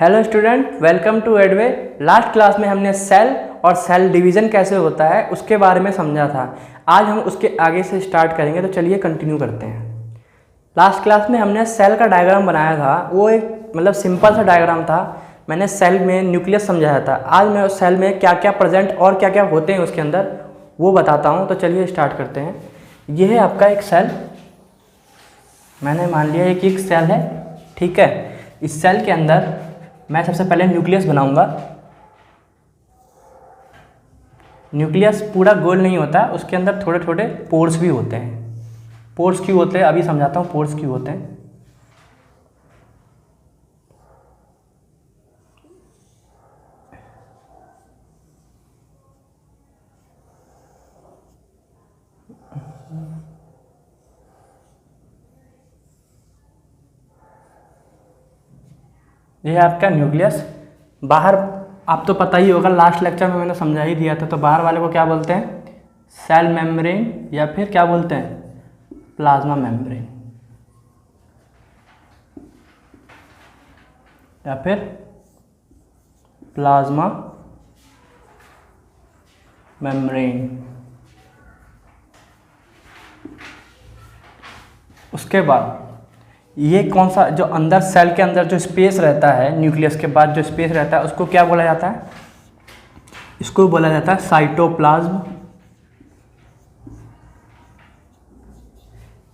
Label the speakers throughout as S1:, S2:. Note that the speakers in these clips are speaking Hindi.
S1: Hello student, welcome to Edway. Last class में हमने सेल और सेल डिवीज़न कैसे होता है उसके बारे में समझा था। आज हम उसके आगे से स्टार्ट करेंगे, तो चलिए कंटिन्यू करते हैं। लास्ट क्लास में हमने सेल का डायग्राम बनाया था। वो एक सिंपल सा डायग्राम था। मैंने सेल में न्यूक्लियस समझाया था। आज मैं उस सेल में क्या क्या प्रेजेंट और क्या क्या होते हैं उसके अंदर वो बताता हूँ। तो चलिए स्टार्ट करते हैं। ये है आपका एक सेल। मैंने मान लिया कि एक सेल है, ठीक है। इस सेल के अंदर मैं सबसे पहले न्यूक्लियस बनाऊंगा। न्यूक्लियस पूरा गोल नहीं होता, उसके अंदर थोड़े थोड़े पोर्स भी होते हैं। पोर्स क्यों होते हैं अभी समझाता हूँ, पोर्स क्यों होते हैं। ये है आपका न्यूक्लियस। बाहर आप तो पता ही होगा, लास्ट लेक्चर में मैंने समझा ही दिया था। तो बाहर वाले को क्या बोलते हैं? सेल मेम्ब्रेन, या फिर क्या बोलते हैं? प्लाज्मा मेम्ब्रेन, या फिर प्लाज्मा मेम्ब्रेन। उसके बाद ये कौन सा, जो अंदर सेल के अंदर जो स्पेस रहता है, न्यूक्लियस के बाद जो स्पेस रहता है उसको क्या बोला जाता है? इसको बोला जाता है साइटोप्लाज्म।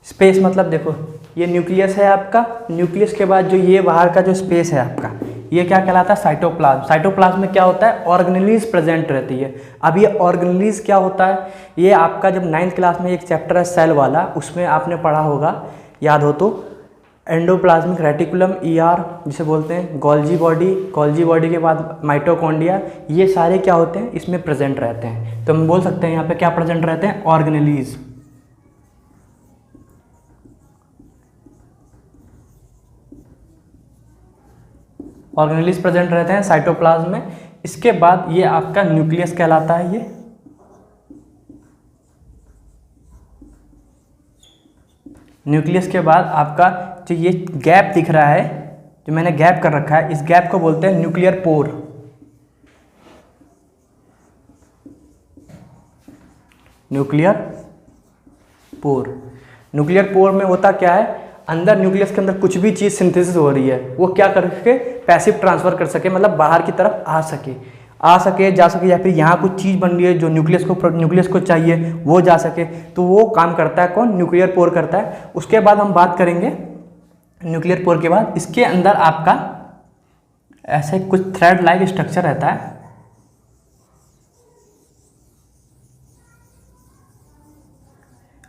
S1: स्पेस मतलब देखो, ये न्यूक्लियस है आपका। न्यूक्लियस के बाद जो ये बाहर का जो स्पेस है आपका, ये क्या कहलाता है? साइटोप्लाज्म। साइटोप्लाज्म में क्या होता है? ऑर्गेनेलिज प्रेजेंट रहती है। अब ये ऑर्गेनेलिज क्या होता है? ये आपका जब 9th क्लास में एक चैप्टर है सेल वाला, उसमें आपने पढ़ा होगा, याद हो तो। एंडोप्लाज्मिक रेटिकुलम, ईआर जिसे बोलते हैं, गोल्जी बॉडी, गोल्जी बॉडी के बाद माइटोकॉन्ड्रिया, ये सारे क्या होते हैं? इसमें प्रेजेंट रहते हैं। तो हम बोल सकते हैं यहाँ पे क्या प्रेजेंट रहते हैं? ऑर्गेनेलिज। ऑर्गेनेलिज प्रेजेंट रहते हैं साइटोप्लाज्म में। इसके बाद ये आपका न्यूक्लियस कहलाता है। ये न्यूक्लियस के बाद आपका जो ये गैप दिख रहा है, जो मैंने गैप कर रखा है, इस गैप को बोलते हैं nuclear pore. Nuclear pore. Nuclear pore में होता क्या है? अंदर न्यूक्लियस के अंदर कुछ भी चीज़ सिंथेसिस हो रही है, वो क्या करके पैसिव ट्रांसफर कर सके, मतलब बाहर की तरफ आ सके जा सके, या फिर यहाँ कुछ चीज़ बन रही है जो न्यूक्लियस को चाहिए वो जा सके। तो वो काम करता है कौन? न्यूक्लियर पोर करता है। उसके बाद हम बात करेंगे न्यूक्लियर पोर के बाद, इसके अंदर आपका ऐसे कुछ थ्रेड लाइक स्ट्रक्चर रहता है।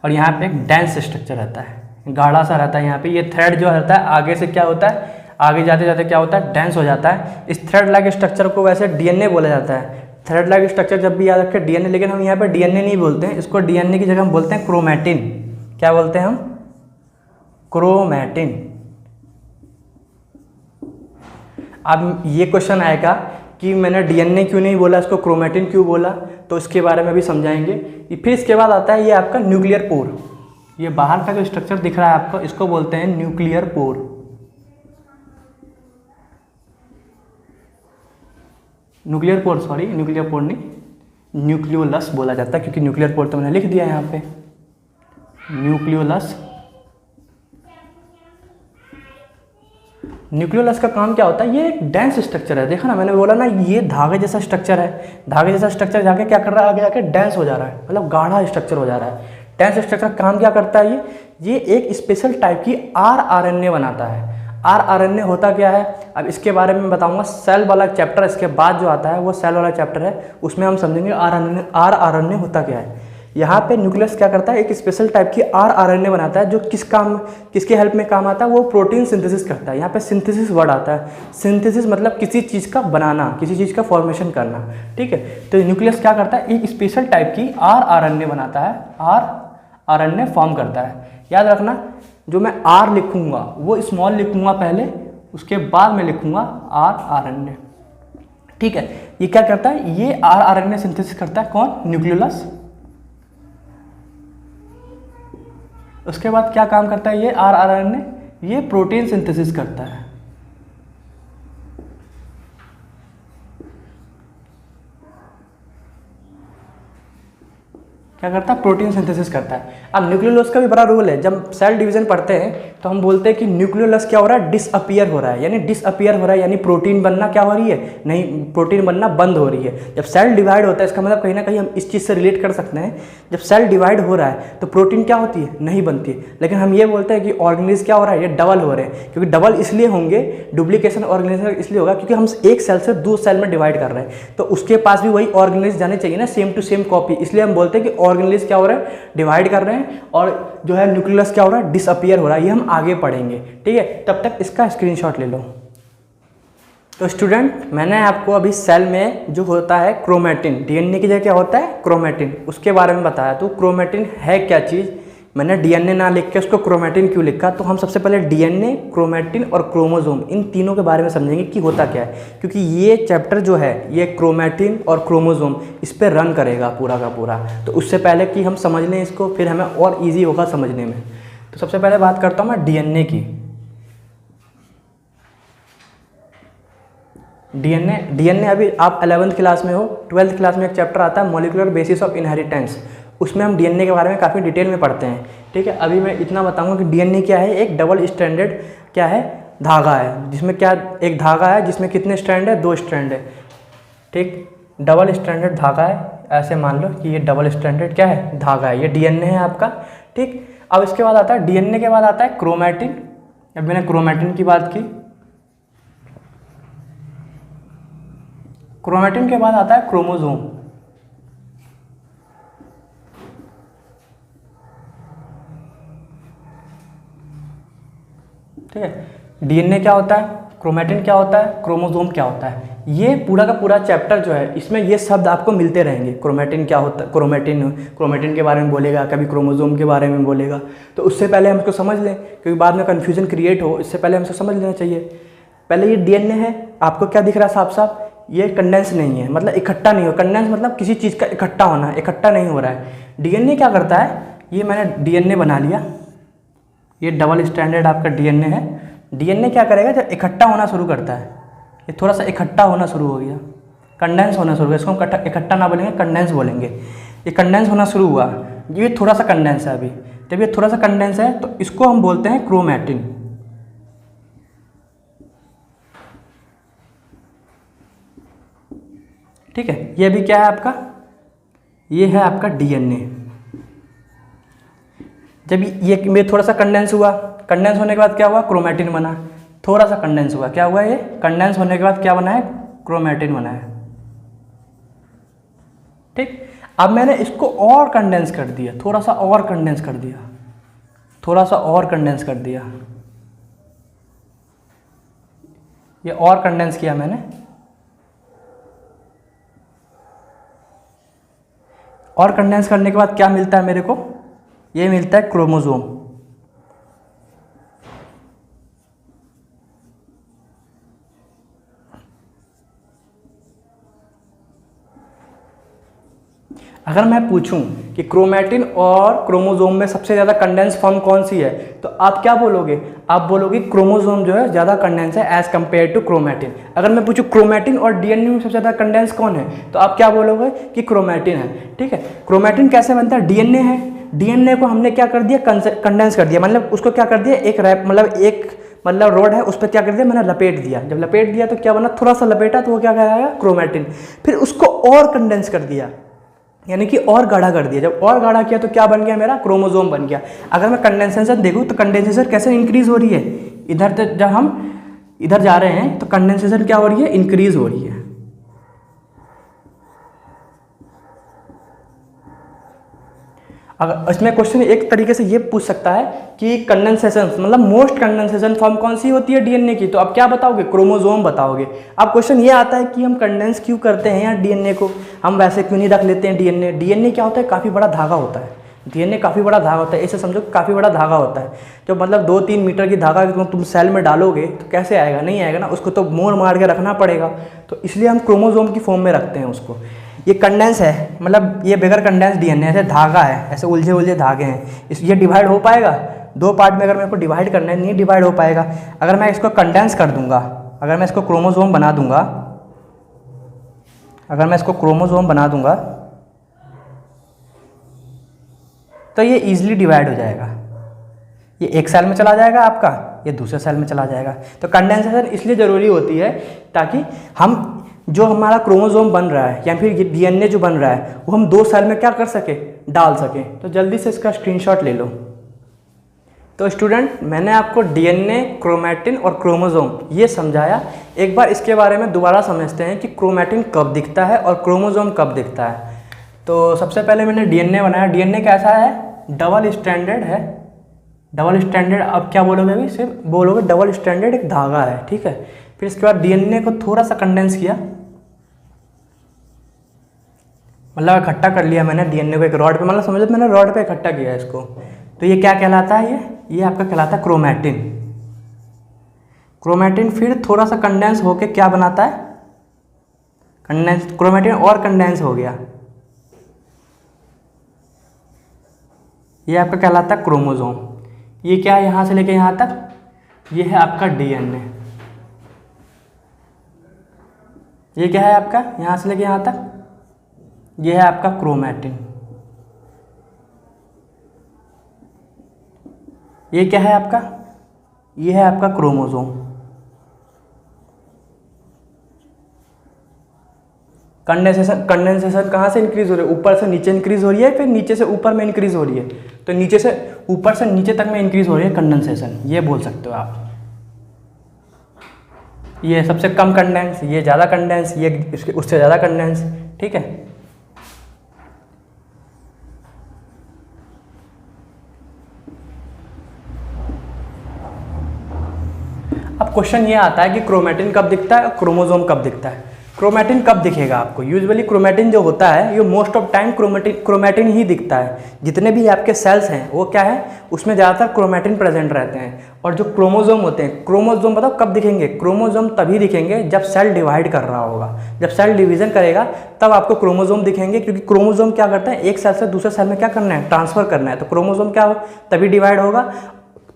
S1: और यहाँ पे एक डेंस स्ट्रक्चर रहता है, गाढ़ा सा रहता है। यहाँ पे ये थ्रेड जो रहता है आगे से क्या होता है, आगे जाते जाते क्या होता है? डेंस हो जाता है। इस थ्रेड लाइक स्ट्रक्चर को वैसे डीएनए बोला जाता है। थ्रेड लाइक स्ट्रक्चर जब भी याद रखें डीएनए, लेकिन हम यहाँ पे डीएनए नहीं बोलते हैं, इसको डीएनए की जगह हम बोलते हैं क्रोमैटिन। क्या बोलते हैं हम? क्रोमैटिन। अब ये क्वेश्चन आएगा कि मैंने डीएनए क्यों नहीं बोला, इसको क्रोमैटिन क्यों बोला, तो इसके बारे में भी समझाएंगे। फिर इसके बाद आता है ये आपका न्यूक्लियर पोर। ये बाहर का जो स्ट्रक्चर दिख रहा है आपको, इसको बोलते हैं न्यूक्लियर पोर। न्यूक्लियर पोर नहीं, न्यूक्लियोलस बोला जाता है, क्योंकि न्यूक्लियर पोर तो मैंने लिख दिया यहाँ पे, न्यूक्लियोलस। न्यूक्लियोलस का काम क्या होता है? ये एक डेंस स्ट्रक्चर है। देखा ना, मैंने बोला ना, ये धागे जैसा स्ट्रक्चर है। धागे जैसा स्ट्रक्चर जाके क्या कर रहा है? आगे जाके डेंस हो जा रहा है, मतलब गाढ़ा स्ट्रक्चर हो जा रहा है। डेंस स्ट्रक्चर काम क्या करता है? ये एक स्पेशल टाइप की आरएनए बनाता है। आरएनए होता क्या है, अब इसके बारे में बताऊंगा। सेल वाला चैप्टर इसके बाद जो आता है वो सेल वाला चैप्टर है, उसमें हम समझेंगे आरएनए होता क्या है। यहाँ पे न्यूक्लियस क्या करता है? एक स्पेशल टाइप की आरएनए बनाता है, जो किसके हेल्प में काम आता है? वो प्रोटीन सिंथेसिस करता है। यहाँ पे सिंथेसिस वर्ड आता है। सिंथेसिस मतलब किसी चीज़ का बनाना, किसी चीज़ का फॉर्मेशन करना, ठीक है। तो न्यूक्लियस क्या करता है? एक स्पेशल टाइप की आरएनए बनाता है, आरएनए फॉर्म करता है। याद रखना, जो मैं आर लिखूंगा वो स्मॉल लिखूंगा पहले, उसके बाद में लिखूंगा आरएनए, ठीक है। ये क्या करता है? ये आरएनए सिंथेसिस करता है। कौन? न्यूक्लियोलस। उसके बाद क्या काम करता है ये आरएनए? ये प्रोटीन सिंथेसिस करता है। क्या करता है, प्रोटीन सिंथेसिस करता है। अब न्यूक्लियोलस का भी बड़ा रोल है। जब सेल डिवीजन पढ़ते हैं तो हम बोलते हैं कि न्यूक्लियोलस क्या हो रहा है, डिसअपियर हो रहा है, यानी डिसअपियर हो रहा है, यानी प्रोटीन बनना क्या हो रही है, नहीं, प्रोटीन बनना बंद हो रही है। जब सेल डिवाइड होता है इसका मतलब कहीं ना कहीं हम इस चीज़ से रिलेट कर सकते हैं, जब सेल डिवाइड हो रहा है तो प्रोटीन क्या होती है, नहीं बनती है। लेकिन हम ये बोलते हैं कि ऑर्गेनिज क्या हो रहा है, ये डबल हो रहे हैं, क्योंकि डबल इसलिए होंगे, डुप्लीकेशन ऑर्गेनिज्म इसलिए होगा क्योंकि हम एक सेल से दो सेल में डिवाइड कर रहे हैं, तो उसके पास भी वही ऑर्गेनिज जाने चाहिए ना, सेम टू सेम कॉपी। इसलिए हम बोलते हैं कि ऑर्गेनिज क्या हो रहा है, डिवाइड कर रहे हैं, और जो है न्यूक्लियस क्या हो रहा है, डिसअपियर हो रहा है। ये हम आगे पढ़ेंगे, ठीक है। तब तक इसका स्क्रीनशॉट ले लो। तो स्टूडेंट, मैंने आपको अभी सेल में जो होता है क्रोमेटिन, डीएनए की जगह क्या होता है, क्रोमेटिन, उसके बारे में बताया। तो क्रोमेटिन है क्या चीज़, मैंने डीएनए ना लिख के उसको क्रोमेटिन क्यों लिखा। तो हम सबसे पहले डीएनए, क्रोमेटिन और क्रोमोसोम, इन तीनों के बारे में समझेंगे कि होता क्या है, क्योंकि ये चैप्टर जो है ये क्रोमेटिन और क्रोमोसोम इस पर रन करेगा पूरा का पूरा। तो उससे पहले कि हम समझ लें इसको, फिर हमें और ईजी होगा समझने में। तो सबसे पहले बात करता हूँ मैं डीएनए की। डीएनए अभी आप 11th क्लास में हो, 12th क्लास में एक चैप्टर आता है मॉलिक्यूलर बेसिस ऑफ इनहेरिटेंस, उसमें हम डीएनए के बारे में काफ़ी डिटेल में पढ़ते हैं, ठीक है। अभी मैं इतना बताऊंगा कि डीएनए क्या है, एक डबल स्ट्रैंडेड क्या है, धागा है, जिसमें क्या, एक धागा है जिसमें कितने स्ट्रैंड है, 2 स्ट्रैंड है, ठीक। डबल स्ट्रैंडेड धागा है, ऐसे मान लो कि ये डबल स्ट्रैंडेड क्या है, धागा है, ये डीएनए है आपका, ठीक। अब इसके बाद आता है डीएनए के बाद आता है क्रोमैटिन। अब मैंने क्रोमैटिन की बात की, क्रोमैटिन के बाद आता है क्रोमोसोम, ठीक है। डीएनए क्या होता है, क्रोमैटिन क्या होता है, क्रोमोसोम क्या होता है, ये पूरा का पूरा चैप्टर जो है इसमें ये शब्द आपको मिलते रहेंगे। क्रोमैटिन क्या होता है, क्रोमैटिन के बारे में बोलेगा, कभी क्रोमोसोम के बारे में बोलेगा। तो उससे पहले हम इसको समझ लें, क्योंकि बाद में कन्फ्यूजन क्रिएट हो, इससे पहले हमसे समझ लेना चाहिए। पहले ये डीएनए है, आपको क्या दिख रहा है साफ साफ, ये कंडेंस नहीं है, मतलब इकट्ठा नहीं हो। कंडेंस मतलब किसी चीज़ का इकट्ठा होना, इकट्ठा नहीं हो रहा है। डीएनए क्या करता है, ये मैंने डीएनए बना लिया, ये डबल स्टैंडर्ड आपका डीएनए है। डीएनए क्या करेगा, जब इकट्ठा होना शुरू करता है, ये थोड़ा सा इकट्ठा होना शुरू हो गया, कंडेंस होना शुरू हो गया, इसको हम इकट्ठा ना बोलेंगे, कंडेंस बोलेंगे। ये कंडेंस होना शुरू हुआ, ये थोड़ा सा कंडेंस है अभी। जब ये थोड़ा सा कंडेंस है तो इसको हम बोलते हैं क्रोमैटिन, ठीक है। ये भी क्या है आपका, ये है आपका डीएनए। जब ये थोड़ा सा कंडेंस हुआ, कंडेंस होने के बाद क्या हुआ, क्रोमैटिन बना। थोड़ा सा कंडेंस हुआ, क्या हुआ, ये कंडेंस होने के बाद क्या बना है, क्रोमैटिन बना है, ठीक। अब मैंने इसको और कंडेंस कर दिया, थोड़ा सा और कंडेंस कर दिया, थोड़ा सा और कंडेंस कर दिया, ये और कंडेंस किया मैंने, और कंडेंस करने के बाद क्या मिलता है मेरे को, ये मिलता है क्रोमोसोम। अगर मैं पूछूं कि क्रोमैटिन और क्रोमोसोम में सबसे ज़्यादा कंडेंस फॉर्म कौन सी है, तो आप क्या बोलोगे, आप बोलोगे क्रोमोसोम जो है ज़्यादा कंडेंस है एज कंपेयर टू क्रोमैटिन। अगर मैं पूछूं क्रोमैटिन और डीएनए में सबसे ज़्यादा कंडेंस कौन है, तो आप क्या बोलोगे कि क्रोमैटिन है, ठीक है। क्रोमैटिन कैसे बनता है, डीएनए है, डीएनए को हमने क्या कर दिया, कंडेंस कर दिया, मतलब उसको क्या कर दिया, एक रोड है, उस पर क्या कर दिया, मैंने लपेट दिया। जब लपेट दिया तो क्या बना, थोड़ा सा लपेटा तो वो क्या कहलाएगा, क्रोमैटिन। फिर उसको और कंडेंस कर दिया, यानी कि और गाढ़ा कर दिया। जब और गाढ़ा किया तो क्या बन गया, मेरा क्रोमोसोम बन गया। अगर मैं कंडेंसेशन देखूँ तो कंडेंसेशन कैसे इंक्रीज हो रही है, इधर तक जब हम इधर जा रहे हैं तो कंडेंसेशन क्या हो रही है, इंक्रीज हो रही है। अगर इसमें क्वेश्चन एक तरीके से ये पूछ सकता है कि कंडेंसेशन मतलब मोस्ट कंडेंसेशन फॉर्म कौन सी होती है डीएनए की, तो आप क्या बताओगे, क्रोमोसोम बताओगे। अब क्वेश्चन ये आता है कि हम कंडेंस क्यों करते हैं यार डीएनए को, हम वैसे क्यों नहीं रख लेते हैं डीएनए। डीएनए क्या होता है, काफ़ी बड़ा धागा होता है, डीएनए काफ़ी बड़ा धागा होता है, ऐसे समझो काफ़ी बड़ा धागा होता है। जो मतलब 2-3 मीटर की धागा तुम सेल में डालोगे तो कैसे आएगा, नहीं आएगा ना, उसको तो मोड़ मार के रखना पड़ेगा। तो इसलिए हम क्रोमोसोम की फॉर्म में रखते हैं उसको। ये कंडेंस है, मतलब ये बगैर कंडेंस डीएनए, ऐसे धागा है, ऐसे उलझे उलझे धागे हैं, ये डिवाइड हो पाएगा 2 पार्ट में। अगर मेरे को डिवाइड करना है, नहीं डिवाइड हो पाएगा। अगर मैं इसको कंडेंस कर दूंगा, अगर मैं इसको क्रोमोसोम बना दूंगा, अगर मैं इसको क्रोमोसोम बना दूंगा तो ये ईजिली डिवाइड हो जाएगा, ये एक सेल में चला जाएगा आपका, ये दूसरे सेल में चला जाएगा। तो कंडेंसेशन इसलिए ज़रूरी होती है ताकि हम जो हमारा क्रोमोसोम बन रहा है या फिर ये डीएनए जो बन रहा है वो हम 2 सेल में क्या कर सके, डाल सकें। तो जल्दी से इसका स्क्रीनशॉट ले लो। तो स्टूडेंट मैंने आपको डीएनए, क्रोमैटिन और क्रोमोसोम ये समझाया। एक बार इसके बारे में दोबारा समझते हैं कि क्रोमैटिन कब दिखता है और क्रोमोसोम कब दिखता है। तो सबसे पहले मैंने डीएनए बनाया। डीएनए कैसा है, डबल स्ट्रैंडेड है। डबल स्ट्रैंडेड, अब क्या बोलोगे अभी, सिर्फ बोलोगे डबल स्ट्रैंडेड एक धागा है, ठीक है। फिर इसके बाद डीएनए को थोड़ा सा कंडेंस किया, मतलब इकट्ठा कर लिया मैंने डीएनए को एक रॉड पे, मतलब समझो मैंने रॉड पे इकट्ठा किया इसको। तो ये क्या कहलाता है, ये आपका कहलाता है क्रोमैटिन। क्रोमैटिन फिर थोड़ा सा कंडेंस होके क्या बनाता है, कंडेंस, क्रोमैटिन और कंडेंस हो गया, ये आपका कहलाता है क्रोमोसोम। ये क्या है, यहाँ से लेके यहाँ तक, ये है आपका डीएनए। ये क्या है आपका, यहाँ से लेके यहाँ तक, ये है आपका क्रोमैटिन। ये क्या है आपका, ये है आपका क्रोमोसोम। कंडेंसेशन कहाँ से इंक्रीज हो रही है, ऊपर से नीचे इंक्रीज हो रही है, फिर नीचे से ऊपर में इंक्रीज हो रही है। तो नीचे से ऊपर से नीचे तक में इंक्रीज हो रही है कंडेंसेशन, ये बोल सकते हो आप। ये सबसे कम कंडेंस, ये ज़्यादा कंडेंस, ये उससे ज़्यादा कंडेंस, ठीक है। अब क्वेश्चन ये आता है कि क्रोमैटिन कब दिखता है और क्रोमोसोम कब दिखता है। क्रोमैटिन कब दिखेगा आपको, यूजुअली क्रोमैटिन जो होता है ये मोस्ट ऑफ टाइम क्रोमैटिन ही दिखता है। जितने भी आपके सेल्स हैं वो क्या है, उसमें ज़्यादातर क्रोमैटिन प्रेजेंट रहते हैं। और जो क्रोमोसोम होते हैं, क्रोमोसोम बताओ कब दिखेंगे, क्रोमोसोम तभी दिखेंगे जब सेल डिवाइड कर रहा होगा। जब सेल डिवीजन करेगा तब आपको क्रोमोसोम दिखेंगे, क्योंकि क्रोमोसोम क्या करता है, एक सेल से दूसरे सेल में क्या करना है, ट्रांसफर करना है। तो क्रोमोसोम क्या हो, तभी डिवाइड होगा,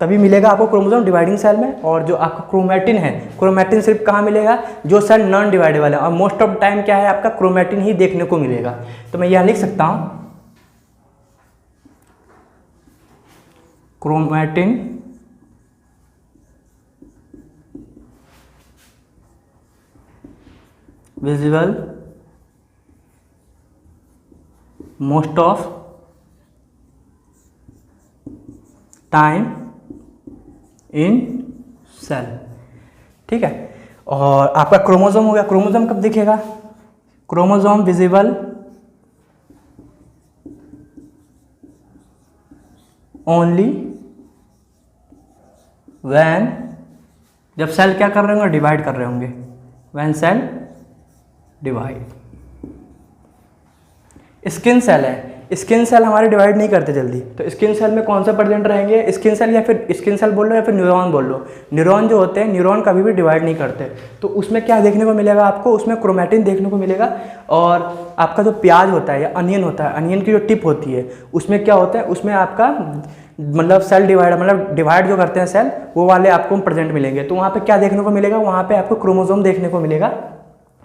S1: तभी मिलेगा आपको क्रोमोसोम डिवाइडिंग सेल में। और जो आपका क्रोमैटिन है, क्रोमैटिन सिर्फ कहाँ मिलेगा, जो सेल नॉन डिवाइडेबल है। और मोस्ट ऑफ टाइम क्या है आपका, क्रोमैटिन ही देखने को मिलेगा। तो मैं यह लिख सकता हूँ, chromatin visible most of time in cell, ठीक है। और आपका क्रोमोसोम हो गया, क्रोमोसोम कब दिखेगा, क्रोमोसोम विजिबल ओनली व्हेन, जब सेल क्या कर रहे होंगे, डिवाइड कर रहे होंगे, when cell divide. Skin cell है, स्किन सेल हमारे डिवाइड नहीं करते जल्दी। तो स्किन सेल में कौन सा प्रेजेंट रहेंगे, स्किन सेल, या फिर स्किन सेल बोल लो या फिर न्यूरॉन बोल लो। न्यूरॉन जो होते हैं, न्यूरॉन कभी भी डिवाइड नहीं करते। तो उसमें क्या देखने को मिलेगा आपको, उसमें क्रोमैटिन देखने को मिलेगा। और आपका जो प्याज होता है या अनियन होता है, अनियन की जो टिप होती है, उसमें क्या होता है, उसमें आपका मतलब सेल डिवाइड, मतलब डिवाइड जो करते हैं सेल, वो वाले आपको प्रेजेंट मिलेंगे। तो वहाँ पे क्या देखने को मिलेगा, वहाँ पे आपको क्रोमोसोम देखने को मिलेगा।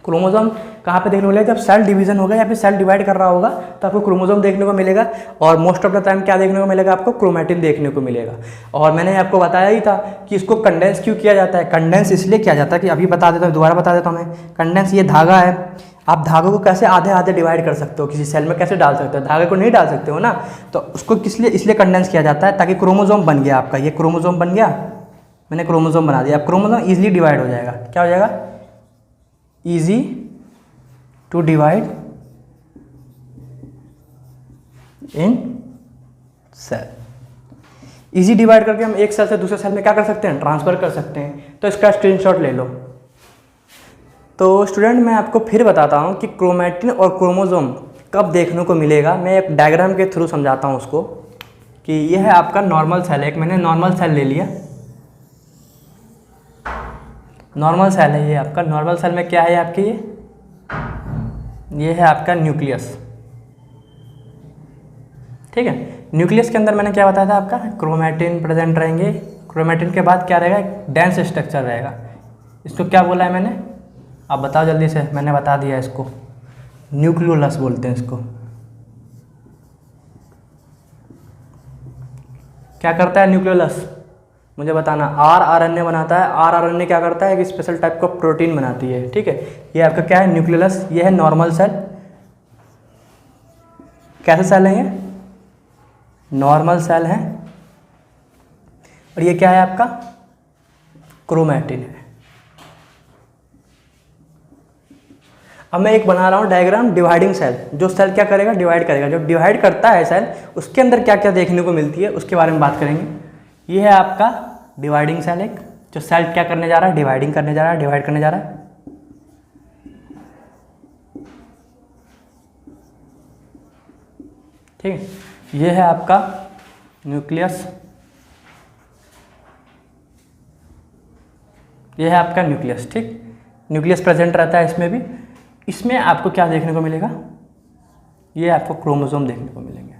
S1: क्रोमोसोम कहाँ पे देखने को मिलेगा, जब सेल डिवीजन होगा या फिर सेल डिवाइड कर रहा होगा तो आपको क्रोमोसोम देखने को मिलेगा। और मोस्ट ऑफ द टाइम क्या देखने को मिलेगा आपको, क्रोमैटिन देखने को मिलेगा। और मैंने आपको बताया ही था कि इसको कंडेंस क्यों किया जाता है। कंडेंस इसलिए किया जाता है कि अभी बता देता हूँ, दोबारा बता देता हूँ मैं। कंडेंस ये धागा है, आप धागों को कैसे आधे आधे डिवाइड कर सकते हो, किसी सेल में कैसे डाल सकते हो, धागे को नहीं डाल सकते हो ना। तो उसको किस लिए, इसलिए कंडेंस किया जाता है ताकि क्रोमोसोम बन गया आपका, ये क्रोमोसोम बन गया, मैंने क्रोमोसोम बना दिया। अब क्रोमोसोम ईजिली डिवाइड हो जाएगा, क्या हो जाएगा, easy to divide in cell. Easy divide करके हम एक सेल से दूसरे सेल में क्या कर सकते हैं, ट्रांसफर कर सकते हैं। तो इसका स्क्रीनशॉट ले लो। तो स्टूडेंट मैं आपको फिर बताता हूँ कि क्रोमैटिन और क्रोमोसोम कब देखने को मिलेगा। मैं एक डायग्राम के थ्रू समझाता हूँ उसको, कि यह है आपका नॉर्मल सेल। एक मैंने नॉर्मल सेल ले लिया, नॉर्मल सेल है ये आपका। नॉर्मल सेल में क्या है आपकी, ये है आपका न्यूक्लियस, ठीक है। न्यूक्लियस के अंदर मैंने क्या बताया था आपका, क्रोमैटिन प्रेजेंट रहेंगे। क्रोमैटिन के बाद क्या रहेगा, एक डेंस स्ट्रक्चर रहेगा। इसको क्या बोला है मैंने, आप बताओ जल्दी से, मैंने बता दिया इसको, न्यूक्लियोलस बोलते हैं इसको, क्या करता है न्यूक्लियोलस, मुझे बताना। आरएनए बनाता है, आरएनए क्या करता है, एक स्पेशल टाइप का प्रोटीन बनाती है, ठीक है। ये आपका क्या है न्यूक्लियोलस, ये है नॉर्मल सेल। कैसे सेल है ये, नॉर्मल सेल है। और ये क्या है आपका क्रोमैटिन है। अब मैं एक बना रहा हूँ डायग्राम डिवाइडिंग सेल। जो सेल क्या करेगा, डिवाइड करेगा। जो डिवाइड करता है सेल, उसके अंदर क्या क्या देखने को मिलती है उसके बारे में बात करेंगे। ये है आपका डिवाइडिंग सेल, एक जो सेल क्या करने जा रहा है, डिवाइडिंग करने जा रहा है, डिवाइड करने जा रहा है, ठीक है। ये है आपका न्यूक्लियस, ये है आपका न्यूक्लियस, ठीक। न्यूक्लियस प्रेजेंट रहता है इसमें भी। इसमें आपको क्या देखने को मिलेगा, ये आपको क्रोमोसोम देखने को मिलेंगे।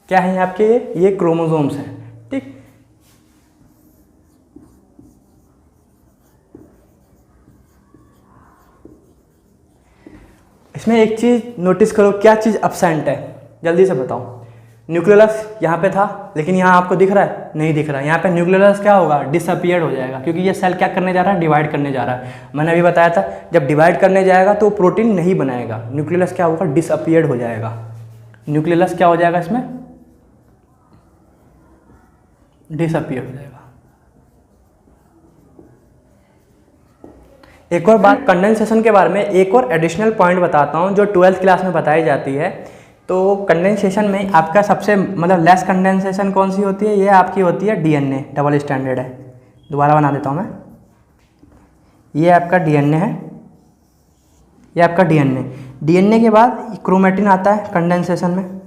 S1: क्या है आपके, ये क्रोमोसोम्स हैं, ठीक। इसमें एक चीज़ नोटिस करो, क्या चीज़ अब्सेंट है, जल्दी से बताओ। न्यूक्लियोलस यहाँ पे था, लेकिन यहाँ आपको दिख रहा है, नहीं दिख रहा है। यहाँ पे न्यूक्लियोलस क्या होगा, डिसअपियर्ड हो जाएगा, क्योंकि ये सेल क्या करने जा रहा है, डिवाइड करने जा रहा है। मैंने अभी बताया था, जब डिवाइड करने जाएगा तो प्रोटीन नहीं बनाएगा, न्यूक्लियोलस क्या होगा, डिसअपियर्ड हो जाएगा। न्यूक्लियोलस क्या हो जाएगा, इसमें डिसअपियर हो जाएगा। एक और बात कंडेंसेशन के बारे में, एक और एडिशनल पॉइंट बताता हूँ जो 12th क्लास में बताई जाती है। तो कंडेंसेशन में आपका सबसे मतलब लेस कंडेंसेशन कौन सी होती है, ये आपकी होती है डीएनए, डबल स्टैंडर्ड है। दोबारा बना देता हूँ मैं, ये आपका डीएनए है, ये आपका डीएनए। डीएनए के बाद क्रोमैटिन आता है कंडेंसेशन में,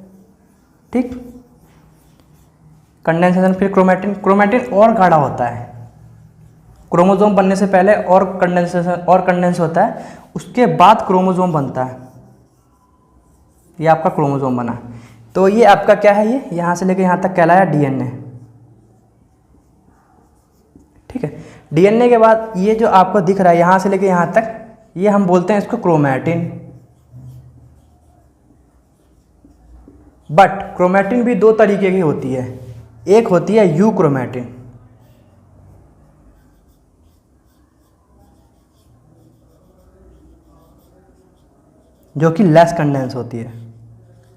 S1: ठीक। कंडेंसेशन फिर क्रोमैटिन, क्रोमैटिन और गाढ़ा होता है। क्रोमोसोम बनने से पहले और कंडेंसेशन और कंडेंस होता है, उसके बाद क्रोमोसोम बनता है। ये आपका क्रोमोसोम बना। तो ये आपका क्या है, ये यहाँ से लेकर यहाँ तक कहलाया डीएनए, ठीक है। डीएनए के बाद ये जो आपको दिख रहा है यहाँ से लेकर यहाँ तक, ये हम बोलते हैं इसको क्रोमैटिन। बट क्रोमैटिन भी दो तरीके की होती है। एक होती है यू क्रोमैटिन, जो कि लेस कंडेंस होती है,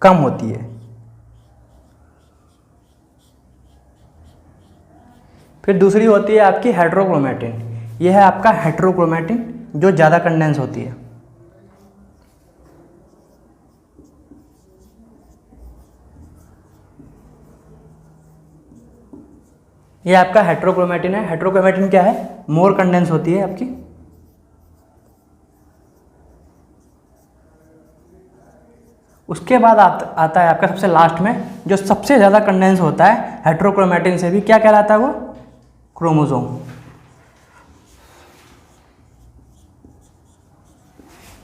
S1: कम होती है। फिर दूसरी होती है आपकी हेट्रोक्रोमैटिन। यह है आपका हेट्रोक्रोमैटिन, जो ज़्यादा कंडेंस होती है। ये आपका हेट्रोक्रोमैटिन है। हेट्रोक्रोमैटिन क्या है, मोर कंडेंस होती है आपकी। उसके बाद आता है आपका सबसे लास्ट में, जो सबसे ज़्यादा कंडेंस होता है हेट्रोक्रोमैटिन से भी, क्या कहलाता है वो, क्रोमोसोम।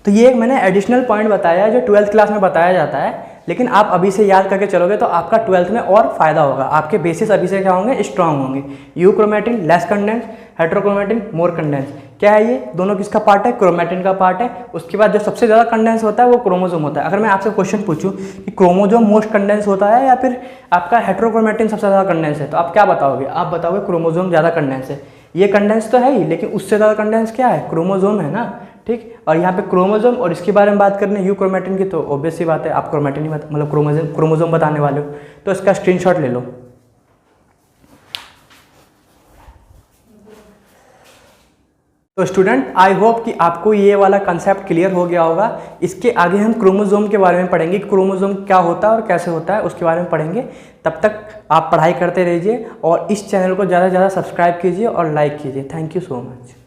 S1: तो ये एक मैंने एडिशनल पॉइंट बताया है जो 12th क्लास में बताया जाता है, लेकिन आप अभी से याद करके चलोगे तो आपका 12th में और फायदा होगा। आपके बेसिस अभी से क्या होंगे, स्ट्रांग होंगे। You chromatin less condense, heterochromatin more condense. क्या है ये दोनों, किसका पार्ट है, क्रोमैटिन का पार्ट है। उसके बाद जो सबसे ज़्यादा कंडेंस होता है वो क्रोमोसोम होता है। अगर मैं आपसे क्वेश्चन पूछूं कि क्रोमोसोम मोस्ट कंडेंस होता है या फिर आपका हेट्रोक्रोमैटिन सबसे ज़्यादा कंडेंस है, तो आप क्या बताओगे, आप बताओगे क्रोमोसोम ज़्यादा कंडेंस है। ये कंडेंस तो है ही, लेकिन उससे ज़्यादा कंडेंस क्या है, क्रोमोसोम है ना, ठीक। और यहाँ पे क्रोमोसोम और इसके बारे में बात करने यू क्रोमैटिन की, तो ऑब्वियस सी बात है आप क्रोमैटिन ही मतलब क्रोमोसोम बताने वाले हो, तो इसका स्क्रीनशॉट ले लो। तो स्टूडेंट, आई होप कि आपको ये वाला कंसेप्ट क्लियर हो गया होगा। इसके आगे हम क्रोमोसोम के बारे में पढ़ेंगे, क्रोमोसोम क्या होता है और कैसे होता है उसके बारे में पढ़ेंगे। तब तक आप पढ़ाई करते रहिए और इस चैनल को ज़्यादा से ज़्यादा सब्सक्राइब कीजिए और लाइक कीजिए। Thank you so much.